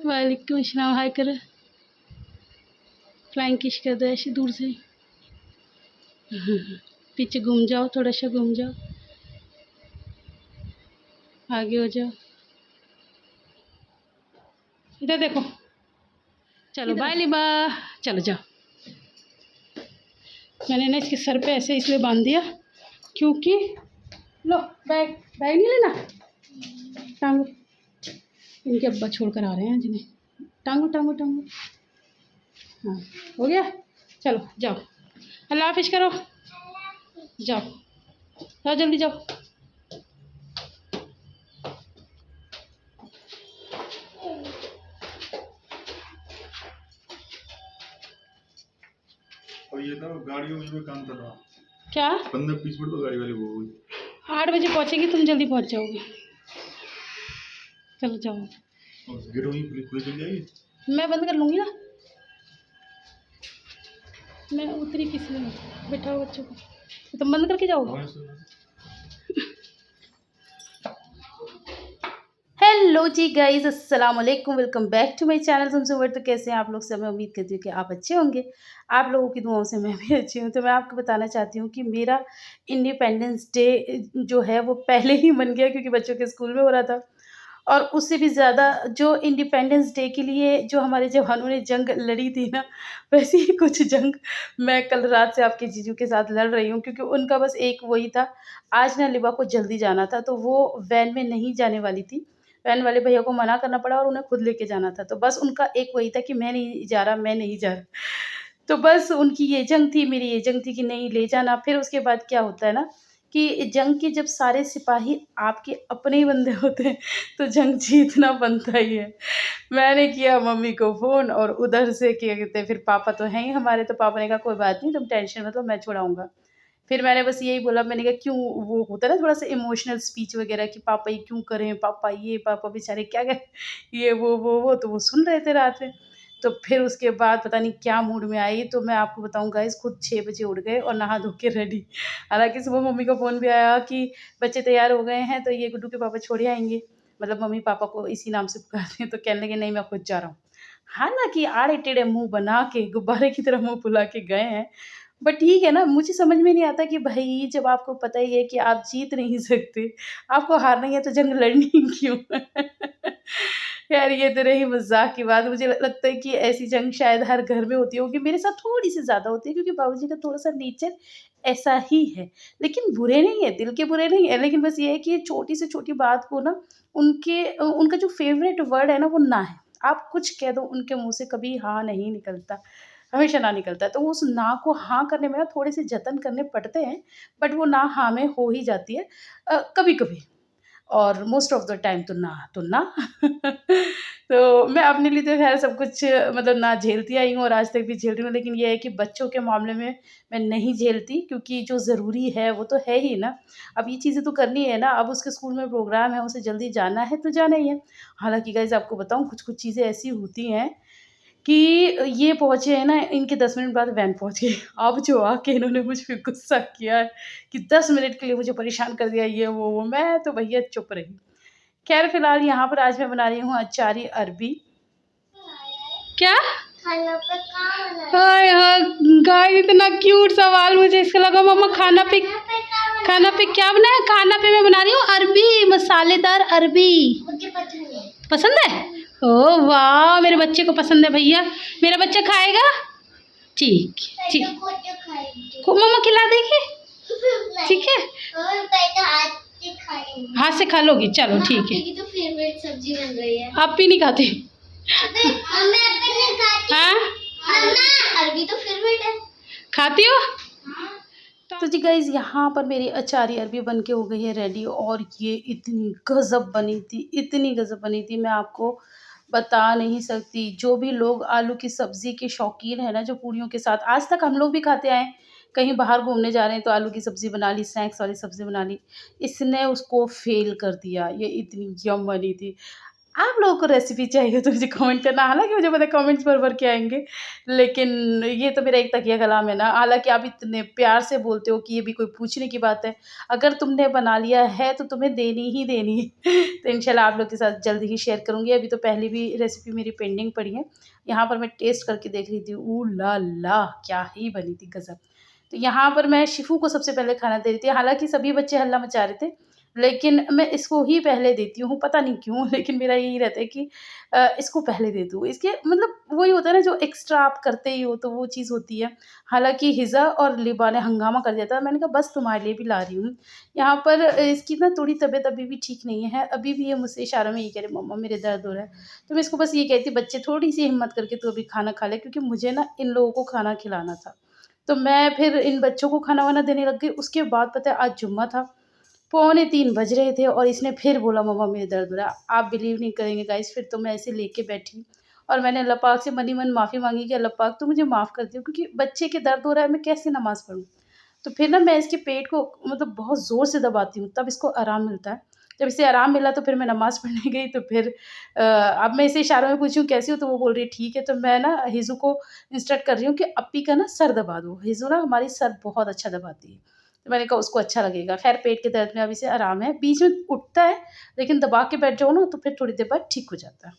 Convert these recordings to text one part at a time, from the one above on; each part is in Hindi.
वालेकुम अस्सलाम। हाय कर, फ्लाइंग किस कर दो ऐसे दूर से। पीछे घूम जाओ, थोड़ा सा घूम जाओ, आगे हो जाओ। इधर देखो। चलो बाय लिबा। चलो जाओ। मैंने ना इसके सर पे ऐसे इसलिए बांध दिया क्योंकि लो बैग बैग नहीं लेना। टांगो। इनके अब्बा छोड़ कर आ रहे हैं जिन्हें। टांगो टांगो टांगो। हाँ हो गया। चलो जाओ, अल्लाह हाफिज करो। जाओ जाओ जल्दी जाओ। और ये तो गाड़ियों में काम कर रहा। क्या 15-20 मिनट तो गाड़ी वाली वो हुई। 8 बजे पहुँचेगी, तुम जल्दी पहुँच जाओगे। चलो जाओ। और गेट वहीं खुली चल जाएगी। मैं बंद कर लूँगी ना। मैं उतरी किस लिए, बैठाओ बच्चों को, तुम बंद करके जाओगे। हेलो जी गाइस, अस्सलाम वालेकुम, welcome back to my channel. तुमसे वर्ड तो कैसे हैं आप लोग सब। मैं उम्मीद करती हूँ कि आप अच्छे होंगे। आप लोगों की दुआओं से मैं भी अच्छी हूँ। तो मैं आपको बताना चाहती हूँ कि मेरा इंडिपेंडेंस डे जो है वो पहले ही मन गया क्योंकि बच्चों के स्कूल में हो रहा था। और उससे भी ज़्यादा जो इंडिपेंडेंस डे के लिए जो हमारे जवानों ने जंग लड़ी थी ना, वैसी ही कुछ जंग मैं कल रात से आपके जीजू के साथ लड़ रही हूँ क्योंकि उनका बस एक वही था। आज ना लिबा को जल्दी जाना था तो वो वैन में नहीं जाने वाली थी। वैन वाले भैया को मना करना पड़ा और उन्हें खुद लेके जाना था। तो बस उनका एक वही था कि मैं नहीं जा रहा, मैं नहीं जा रहा। तो बस उनकी ये जंग थी, मेरी ये जंग थी कि नहीं ले जाना। फिर उसके बाद क्या होता है ना कि जंग के जब सारे सिपाही आपके अपने ही बंदे होते हैं तो जंग जीतना बनता ही है। मैंने किया मम्मी को फ़ोन और उधर से क्या कहते हैं, फिर पापा तो हैं ही हमारे, तो पापा ने कहा कोई बात नहीं तुम टेंशन मत लो, मैं छुड़ाऊँगा। फिर मैंने बस यही बोला, मैंने कहा क्यों, वो होता है ना थोड़ा-सा इमोशनल स्पीच वगैरह कि पापा ये क्यों करें, पापा ये, पापा बेचारे क्या करें, ये वो, तो वो सुन रहे थे रात में। तो फिर उसके बाद पता नहीं क्या मूड में आई, तो मैं आपको बताऊँ गाइस, खुद 6 बजे उठ गए और नहा धो के रेडी। हालाँकि सुबह मम्मी का फ़ोन भी आया कि बच्चे तैयार हो गए हैं, तो ये गुड्डू के पापा छोड़ आएँगे। मतलब मम्मी पापा को इसी नाम से पुकारते हैं, तो कहने लगे नहीं मैं खुद जा रहा हूँ। हालाँकि आड़े-टेढ़े मुँह बना के गुब्बारे की तरह मुँह फुला के गए हैं। बट ठीक है ना, मुझे समझ में नहीं आता कि भई जब आपको पता ही है कि आप जीत नहीं सकते, आपको हारना ही है तो जंग लड़नी क्यों? यार ये तो रही मज़ाक की बात। मुझे लगता है कि ऐसी जंग शायद हर घर में होती होगी। मेरे साथ थोड़ी-सी ज़्यादा होती है क्योंकि बाबूजी का थोड़ा-सा नेचर ऐसा ही है। लेकिन बुरे नहीं है, दिल के बुरे नहीं है, लेकिन बस ये है कि छोटी से छोटी बात को ना उनका जो फ़ेवरेट वर्ड है ना वो ना है। आप कुछ कह दो उनके मुँह से कभी हाँ नहीं निकलता। हमेशा ना निकलता है। तो उस ना को हाँ करने में ना थोड़े-से जतन करने पड़ते हैं, बट वो ना हाँ में हो ही जाती है कभी-कभी, और मोस्ट ऑफ द टाइम तो ना तो ना। तो मैं अपने लिए तो ख़ैर सब कुछ मतलब ना झेलती आई हूँ और आज तक भी झेल रही हूँ, लेकिन ये है कि बच्चों के मामले में मैं नहीं झेलती क्योंकि जो ज़रूरी है वो तो है ही ना। अब ये चीज़ें तो करनी है ना, अब उसके स्कूल में प्रोग्राम है, उसे जल्दी जाना है तो जाना ही है। हालाँकि गाइज़ आपको बताऊँ कुछ-कुछ चीज़ें ऐसी होती हैं कि ये पहुँचे हैं ना, इनके 10 मिनट बाद वैन पहुँच गई। अब जो आके इन्होंने मुझ पे गुस्सा किया है कि 10 मिनट के लिए मुझे परेशान कर दिया, ये वो, मैं तो भैया चुप रही। ख़ैर फ़िलहाल यहाँ पर आज मैं बना रही हूँ अचारी अरबी। क्या? खाना पे क्या बनाया? हाय हाय गाइस, इतना क्यूट सवाल, मुझे इसका लगा मम्मा खाना पे क्या बनाया? खाना पे मैं बना रही हूँ अरबी, मसालेदार अरबी। मुझे पसंद है। पसंद है? ओह वाह, मेरे बच्चे को पसंद है भैया। मेरा बच्चा खाएगा? ठीक, ठीक। तो खाएंगे। को मम्मा खिला देगी? ठीक है? हाथ से खाएंगे। हाथ से खा लोगी? चलो ठीक है। आपकी तो फेवरेट सब्जी बन रही है। आप भी नहीं खाते? मम्मी अभी नहीं खाती। हाँ? मम्मा अरबी तो फेवरेट है। खाती हो? तो जी गाइज़ यहाँ पर मेरी अचारी अरबी बन के हो गई है रेडी, और ये इतनी गज़ब बनी थी, इतनी गज़ब बनी थी, मैं आपको बता नहीं सकती। जो भी लोग आलू की सब्ज़ी के शौकीन हैं ना, जो पूड़ियों के साथ आज तक हम लोग भी खाते आए हैं, कहीं बाहर घूमने जा रहे हैं तो आलू की सब्ज़ी बना ली, स्नैक्स वाली सब्ज़ी बना ली, इसने उसको फ़ेल कर दिया। ये इतनी यम बनी थी। आप लोगों को रेसिपी चाहिए तो मुझे कमेंट करना। हालाँकि मुझे पता है कमेंट्स भर-भर के आएँगे, लेकिन ये तो मेरा एक तकिया कलाम है ना। हालाँकि आप इतने प्यार से बोलते हो कि ये भी कोई पूछने की बात है। अगर तुमने बना लिया है तो तुम्हें देनी ही देनी है। तो इंशाल्लाह आप लोग के साथ जल्दी ही शेयर करूँगी। अभी तो पहली भी रेसिपी मेरी पेंडिंग पड़ी है। यहाँ पर मैं टेस्ट करके देख रही थी, ऊ ला ला! क्या ही बनी थी, गज़ब। तो यहाँ पर मैं शिफू को सबसे पहले खाना दे रही थी। हालाँकि सभी बच्चे हल्ला मचा रहे थे, लेकिन मैं इसको ही पहले देती हूँ, पता नहीं क्यों? लेकिन मेरा यही रहता है कि इसको पहले दे दूँ। इसके मतलब वही होता है ना, जो एक्स्ट्रा आप करते ही हो तो वो चीज़ होती है। हालाँकि हिज़ा और लिबा ने हंगामा कर दिया था। मैंने कहा बस तुम्हारे लिए भी ला रही हूँ। यहाँ पर इसकी ना थोड़ी तबीयत अभी भी ठीक नहीं है। अभी भी ये मुझसे इशारों में ये कह रही, मम्मा मेरे दर्द हो रहा है। तो मैं इसको बस ये कहती, बच्चे थोड़ी-सी हिम्मत करके तू अभी खाना खा ले, क्योंकि मुझे ना इन लोगों को खाना खिलाना था। तो मैं फिर इन बच्चों को खाना-वाना देने लग गई। उसके बाद पता है आज जुम्मा था, पौने 3 बज रहे थे और इसने फिर बोला मम्मा मेरे दर्द हो रहा है। आप बिलीव नहीं करेंगे गाइस, फिर तो मैं ऐसे लेके बैठी और मैंने अल्लाह पाक से मनी मन माफ़ी माँगी कि अल्लाह पाक तू मुझे माफ़ कर दियो, क्योंकि बच्चे के दर्द हो रहा है, मैं कैसे नमाज़ पढ़ूँ? तो फिर ना मैं इसके पेट को मतलब बहुत ज़ोर से दबाती हूँ, तब इसको आराम मिलता है। जब इसे आराम मिला तो फिर मैं नमाज़ पढ़ने गई, तो फिर अब मैं इसे इशारों में पूछी हूँ कैसी हो? तो वो बोल रही है ठीक है। तो मैं ना हिज़ू को इंस्ट्रक्ट कर रही हूँ कि अप्पी का ना सर दबा दो। हिज़ू ना हमारी सर बहुत अच्छा दबाती है। तो मैंने कहा उसको अच्छा लगेगा। ख़ैर पेट के दर्द में अब इसे आराम है। बीच में उठता है, लेकिन दबा के बैठ जाओ ना तो फिर थोड़ी देर बाद ठीक हो जाता है।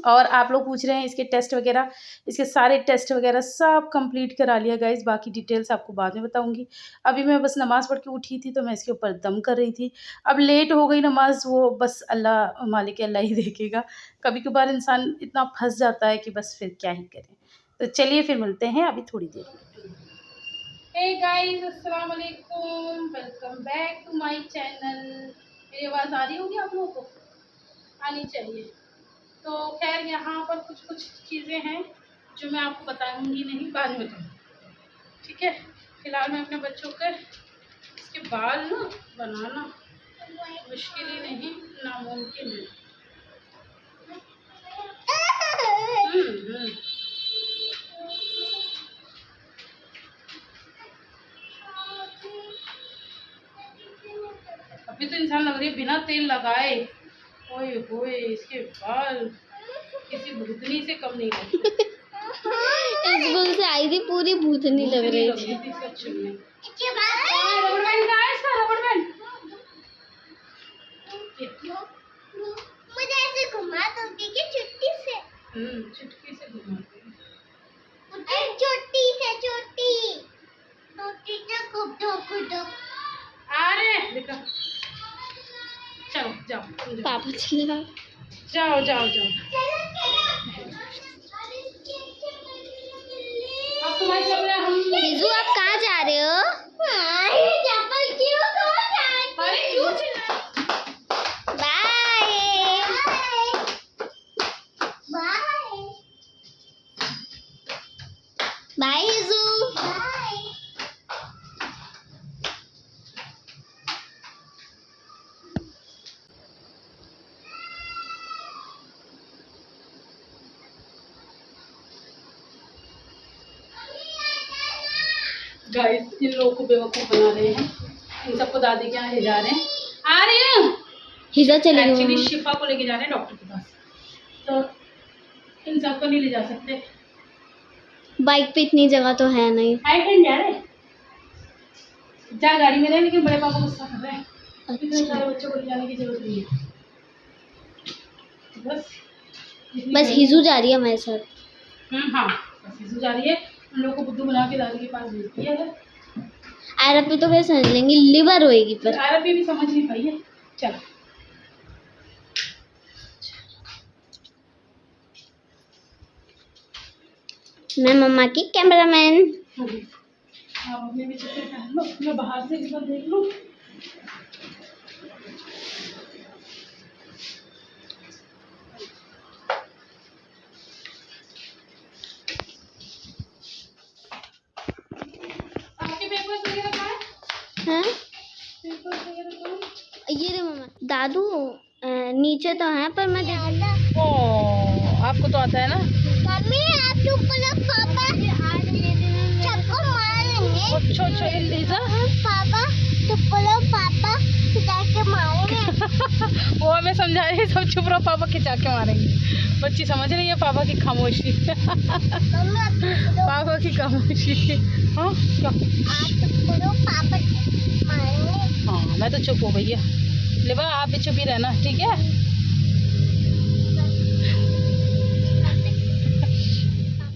और आप लोग पूछ रहे हैं इसके टेस्ट वग़ैरह, इसके सारे टेस्ट वग़ैरह सब कंप्लीट करा लिया गाइज़। बाकी डिटेल्स आपको बाद में बताऊँगी। अभी मैं बस नमाज़ पढ़ के उठी थी तो मैं इसके ऊपर दम कर रही थी। अब लेट हो गई नमाज़, वो बस अल्लाह मालिक है, अल्लाह ही देखेगा। कभी-कभार इंसान इतना फँस जाता है कि बस फिर क्या ही करें। तो चलिए फिर मिलते हैं अभी थोड़ी देर में। हे गाइस, अस्सलाम वालेकुम, welcome back to my channel. मेरी आवाज़ आ रही होगी आप लोगों को? आनी चाहिए। तो खैर यहाँ पर कुछ चीज़ें हैं जो मैं आपको बताऊंगी नहीं, बाद में बताऊँगी, ठीक है? फिलहाल मैं अपने बच्चों के इसके बाल ना बनाना मुश्किल ही नहीं, नामुमकिन है। हम्म। अभी तो इंसान लग रही है बिना तेल लगाए, ओए होए इसके बाल किसी भूतनी से कम नहीं लगते। स्कूल से आई थी पूरी भूतनी लग रही थी। सच में। रबर बैंड कहाँ है इसका? रबर बैंड मुझे ऐसे घुमा दोगे कि चुटकी से? चुटकी से घुमाते हैं। छोटी से छोटी छोटी से कुछ अरे देखा, चलो जाओ तुम जाओ। पापा चिल्ला जाओ जाओ जाओ। अब तुम्हारे कमरे हम हिजू आप कहाँ जा रहे हो? चप्पल क्यों अरे क्यों चिल्ला? बाय बाय बाय हिजू बाय। गाइस इन लोगों को बेवकूफ़ बना रहे हैं, इन सबको दादी के यहाँ ले जा रहे हैं। आ रही हैं हिजा चले गए। एक्चुअली शिफा को लेके जा रहे हैं डॉक्टर के पास, तो इन सबको नहीं ले जा सकते। बाइक पे इतनी जगह तो है नहीं। हाय फ्रेंड जा रहे हैं, जा गाड़ी में रहे, लेकिन बड़े पापा गुस्सा कर रहे हैं। इतने सारे बच्चों को ले जाने की जरूरत नहीं है। बस हिजू जा रही है हमारे साथ। हाँ बस हिजू जा रही है, उन लोगों को बुद्धू बना के दादी के पास भेज दिया है। आरपी तो कैसे समझ लेंगी, लिवर होएगी पर। आरपी भी समझ नहीं पाई है। चलो मैं मम्मा की कैमरामैन। आप अपने भी चक्कर पहन लो, मैं बाहर से भी देख लूँ। आपके पेपर्स वगैरह कहाँ हैं? हैं? पेपर्स वगैरह कहाँ हैं? ये रे मम्मा। दादू नीचे तो है पर मैं ओ आपको तो आता है ना? मम्मी आप पापा सबको मारेंगे। अच्छा लिजा पापा पापा जाके मारेंगे। वो हमें समझा रही सब चुप रहो, पापा खिंचा के मारेंगे। बच्ची समझ रही है पापा की खामोशी। पापा की खामोशी। हाँ क्या? हाँ मैं तो चुप हो भैया। लिबा आप भी चुप ही रहना, ठीक है?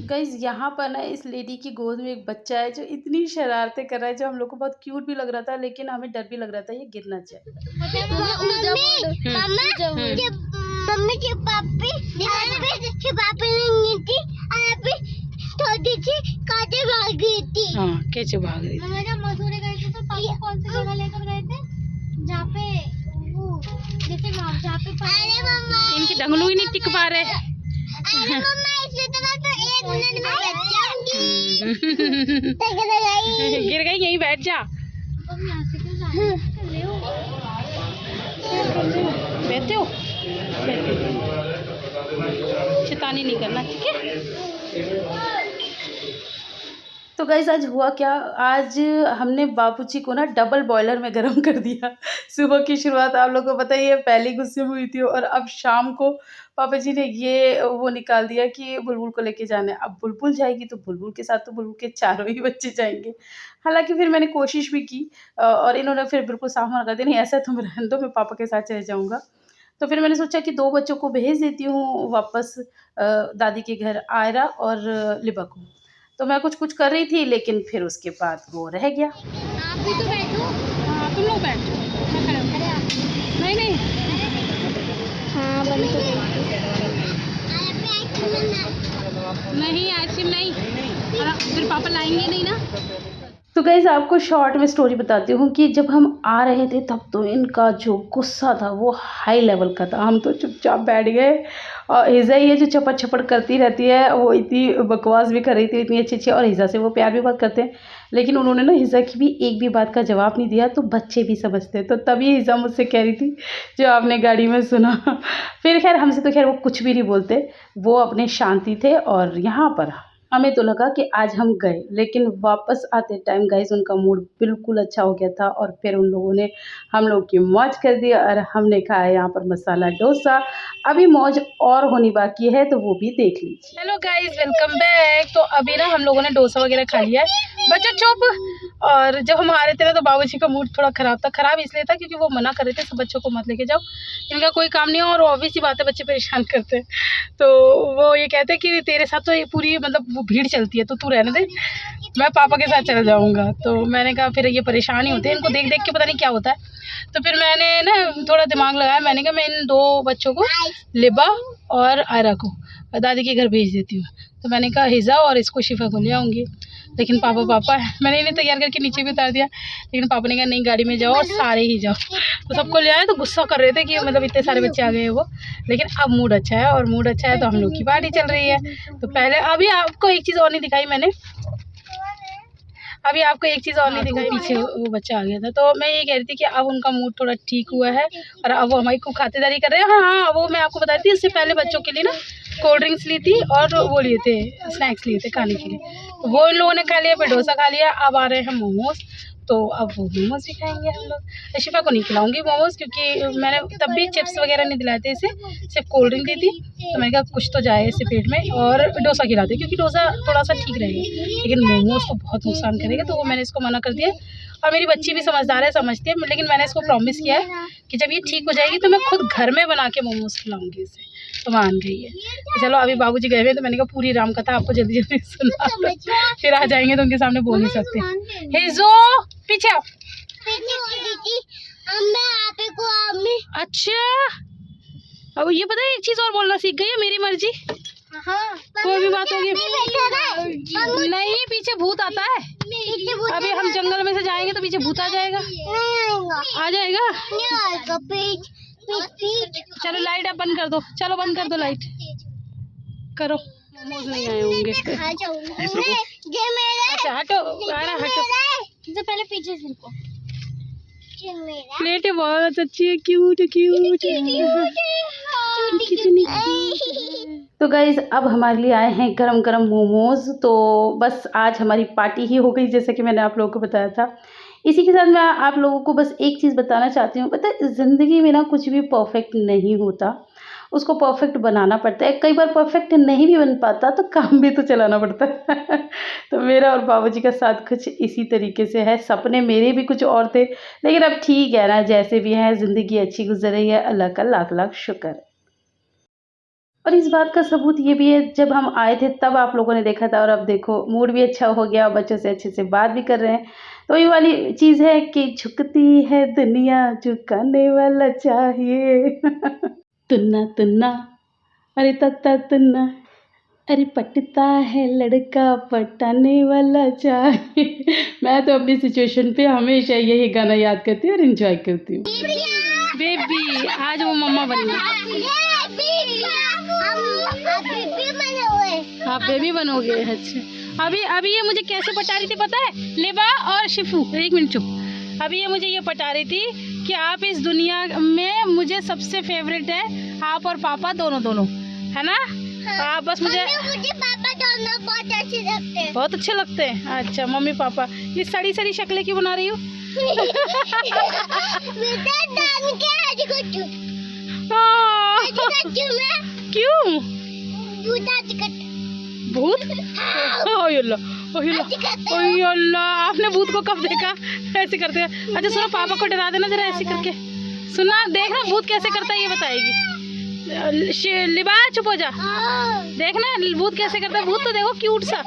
गाइज यहाँ पर ना इस लेडी की गोद में एक बच्चा है जो इतनी शरारतें कर रहा है, जो हम लोग को बहुत क्यूट भी लग रहा था, लेकिन हमें डर भी लग रहा था ये गिर ना जाए। मम्मी के पापी नहीं थी, थोड़ी सी काटे भाग गई थी। हाँ कैसे भाग रही थी? मसूरी गए थे तो पापा कौन सी जगह लेकर गए थे जहाँ पे वो जैसे जहाँ पे इनकी डंगलू ही नहीं टिक पा रहे। अरे मम्मा इसलिए तो मैं तो 1 मिनट में गिर गई, यहीं बैठ जा। बैठते हो? शैतानी नहीं करना, ठीक है? तो गाइस आज हुआ क्या, आज हमने बाबूजी को ना डबल बॉयलर में गर्म कर दिया। सुबह की शुरुआत आप लोगों को पता ही है, पहले गुस्से में हुई थी, और अब शाम को पापा जी ने ये वो निकाल दिया कि बुलबुल को लेके जाना है। अब बुलबुल जाएगी तो बुलबुल के साथ तो बुलबुल के चारों ही बच्चे जाएंगे। हालांकि फिर मैंने कोशिश भी की और इन्होंने फिर बिल्कुल साफ मना कर दिया, नहीं ऐसा तुम रहने दो, मैं पापा के साथ चले जाऊँगा। तो फिर मैंने सोचा कि 2 बच्चों को भेज देती हूँ वापस दादी के घर, आयरा और लिबा को। तो मैं कुछ कर रही थी, लेकिन फिर उसके बाद वो रह गया। आप भी तो बैठो। हाँ तुम लोग बैठ जाओ, मैं खड़े हूँ। नहीं हाँ बंद नहीं आइसक्रीम नहीं, और फिर पापा लाएंगे नहीं ना। तो गाइस आपको शॉर्ट में स्टोरी बताती हूँ कि जब हम आ रहे थे तब तो इनका जो गुस्सा था वो हाई लेवल का था। हम तो चुपचाप बैठ गए, और हिजा ये जो चपड़ चपड़ करती रहती है, वो इतनी बकवास भी कर रही थी, इतनी अच्छी, और हिजा से वो प्यार भी बहुत करते हैं, लेकिन उन्होंने ना हिजा की भी एक भी बात का जवाब नहीं दिया। तो बच्चे भी समझते हैं, तो तभी हिजा मुझसे कह रही थी जो आपने गाड़ी में सुना। फिर खैर हमसे तो खैर वो कुछ भी नहीं बोलते, वो अपने शांति थे। और यहाँ पर हमें तो लगा कि आज हम गए, लेकिन वापस आते टाइम गाइस उनका मूड बिल्कुल अच्छा हो गया था, और फिर उन लोगों ने हम लोग की मौज कर दी, और हमने खाया यहाँ पर मसाला डोसा। अभी मौज और होनी बाकी है, तो वो भी देख लीजिए। Hello guys, welcome back. तो अभी ना हम लोगों ने डोसा वगैरह खा लिया है। बच्चा चुप। और जब हम आ रहे थे ना तो बाबूजी का मूड थोड़ा ख़राब था। ख़राब इसलिए था क्योंकि वो मना कर रहे थे सब बच्चों को मत लेके जाओ, इनका कोई काम नहीं है, और ऑब्वियस ही बात है बच्चे परेशान करते हैं। तो वो ये कहते हैं कि तेरे साथ तो ये पूरी मतलब वो भीड़ चलती है, तो तू रहने दे, मैं पापा के साथ चला जाऊँगा। तो मैंने कहा फिर ये परेशान ही होते हैं, इनको देख देख के पता नहीं क्या होता है। तो फिर मैंने ना थोड़ा दिमाग लगाया, मैंने कहा मैं इन 2 बच्चों को, लिबा और आयरा को, दादी के घर भेज देती हूँ। तो मैंने कहा हिजा और इसको शिफा को ले आऊँगी, लेकिन पापा मैंने इन्हें तैयार करके नीचे भी उतार दिया, लेकिन पापा ने कहा नहीं गाड़ी में जाओ और सारे ही जाओ। तो सबको ले आए, तो गुस्सा कर रहे थे कि मतलब इतने सारे बच्चे आ गए वो, लेकिन अब मूड अच्छा है, और मूड अच्छा है तो हम लोग की पार्टी चल रही है। तो पहले अभी आपको एक चीज़ और नहीं दिखाई मैंने, अभी आपको एक चीज़ और नहीं दिखाई, पीछे वो बच्चा आ गया था। तो मैं ये कह रही थी कि अब उनका मूड थोड़ा ठीक हुआ है, और अब वो हमारी खूब खातिरदारी कर रहे हैं। हाँ वो मैं आपको बता रही थी, इससे पहले बच्चों के लिए ना कोल्ड ड्रिंक्स ली थी, और वो लिए थे स्नैक्स लिए थे खाने के लिए, तो वो इन लोगों ने खा लिया, फिर डोसा खा लिया। अब आ रहे हैं मोमोज, तो अब वो मोमोज भी खाएंगे हम लोग। शिफा को नहीं खिलाऊंगी मोमोज, क्योंकि मैंने तब भी चिप्स वगैरह नहीं दिलाए थे इसे, सिर्फ कोल्ड ड्रिंक दी थी। तो मैंने कहा कुछ तो जाए इससे पेट में, और डोसा खिलाते, क्योंकि डोसा थोड़ा सा ठीक रहेगा, लेकिन मोमोज तो बहुत नुकसान करेगा। तो वो मैंने इसको मना कर दिया, और मेरी बच्ची भी समझदार है, समझती है, लेकिन मैंने इसको प्रॉमिस किया है कि जब ये ठीक हो जाएगी तो मैं खुद घर में बना के मोमोज खिलाऊंगी इसे। तो मान गई है। तो चलो अभी बाबूजी गए हुए, तो मैंने कहा पूरी राम कथा आपको जल्दी जल्दी सुना, फिर आ जाएंगे तो उनके सामने बोल नहीं सकते। हेजो पीछे आओ। अच्छा अब ये पता है एक चीज और बोलना सीख गई है, मेरी मर्जी। कोई भी बात होगी नहीं, पीछे भूत आता है। अभी हम जंगल में से जाएंगे तो पीछे भूत आ जाएगा। आ जाएगा। चलो लाइट अब बंद कर दो, चलो बंद कर दो लाइट, करो। मोमोज नहीं आए होंगे। अच्छा हटो, हटो पहले पीछे से प्लेट बहुत अच्छी है, क्यूट क्यूट। तो गाइज अब हमारे लिए आए हैं गरम गरम मोमोज। तो बस आज हमारी पार्टी ही हो गई, जैसे कि मैंने आप लोगों को बताया था। इसी के साथ मैं आप लोगों को बस एक चीज़ बताना चाहती हूँ, पता है ज़िंदगी में ना कुछ भी परफेक्ट नहीं होता, उसको परफेक्ट बनाना पड़ता है। कई बार परफेक्ट नहीं भी बन पाता तो काम भी तो चलाना पड़ता है। तो मेरा और बाबूजी का साथ कुछ इसी तरीके से है। सपने मेरे भी कुछ और थे, लेकिन अब ठीक है ना, जैसे भी है ज़िंदगी अच्छी गुज़र रही है, अल्लाह का लाख-लाख शुक्र है। और इस बात का सबूत ये भी है, जब हम आए थे तब आप लोगों ने देखा था और अब देखो मूड भी अच्छा हो गया और बच्चों से अच्छे से बात भी कर रहे हैं। तो ये वाली चीज़ है कि झुकती है दुनिया, झुकाने वाला चाहिए। तुन्ना तुन्ना, अरे तत्ता तुन्ना, अरे पटता है लड़का पटाने वाला चाहिए। मैं तो अपनी सिचुएशन पे हमेशा यही गाना याद करती हूँ और एंजॉय करती हूँ। बेबी आज वो मम्मा बन गई। आप बेबी बनोगे? अच्छा अभी ये मुझे कैसे पटा रही थी पता है, लिबा और शिफू, एक मिनट चुप। अभी ये मुझे ये पटा रही थी कि आप इस दुनिया में मुझे सबसे फेवरेट है, आप और पापा दोनों है ना। हाँ। आप बस मुझे पापा दोनों बहुत अच्छे लगते हैं। अच्छा मम्मी पापा, ये सड़ी शक्लें क्यों बना रही हो? क्यों भूत? आपने भूत को कब देखा ऐसे करते हैं? अच्छा सुनो, पापा को डरा देना जरा ऐसे करके, सुना देखना भूत कैसे करता है ये बताएगी। लिबा चुप हो जा, देखना भूत कैसे करता है। भूत तो देखो क्यूट सा।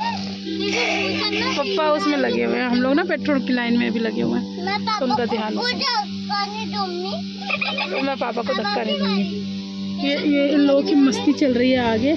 पापा उसमें लगे हुए हैं, हम लोग ना पेट्रोल की लाइन में भी लगे हुए हैं, तो उनका ध्यान। तो मैं पापा को धक्का नहीं दूंगी। ये इन लोगों की मस्ती चल रही है आगे।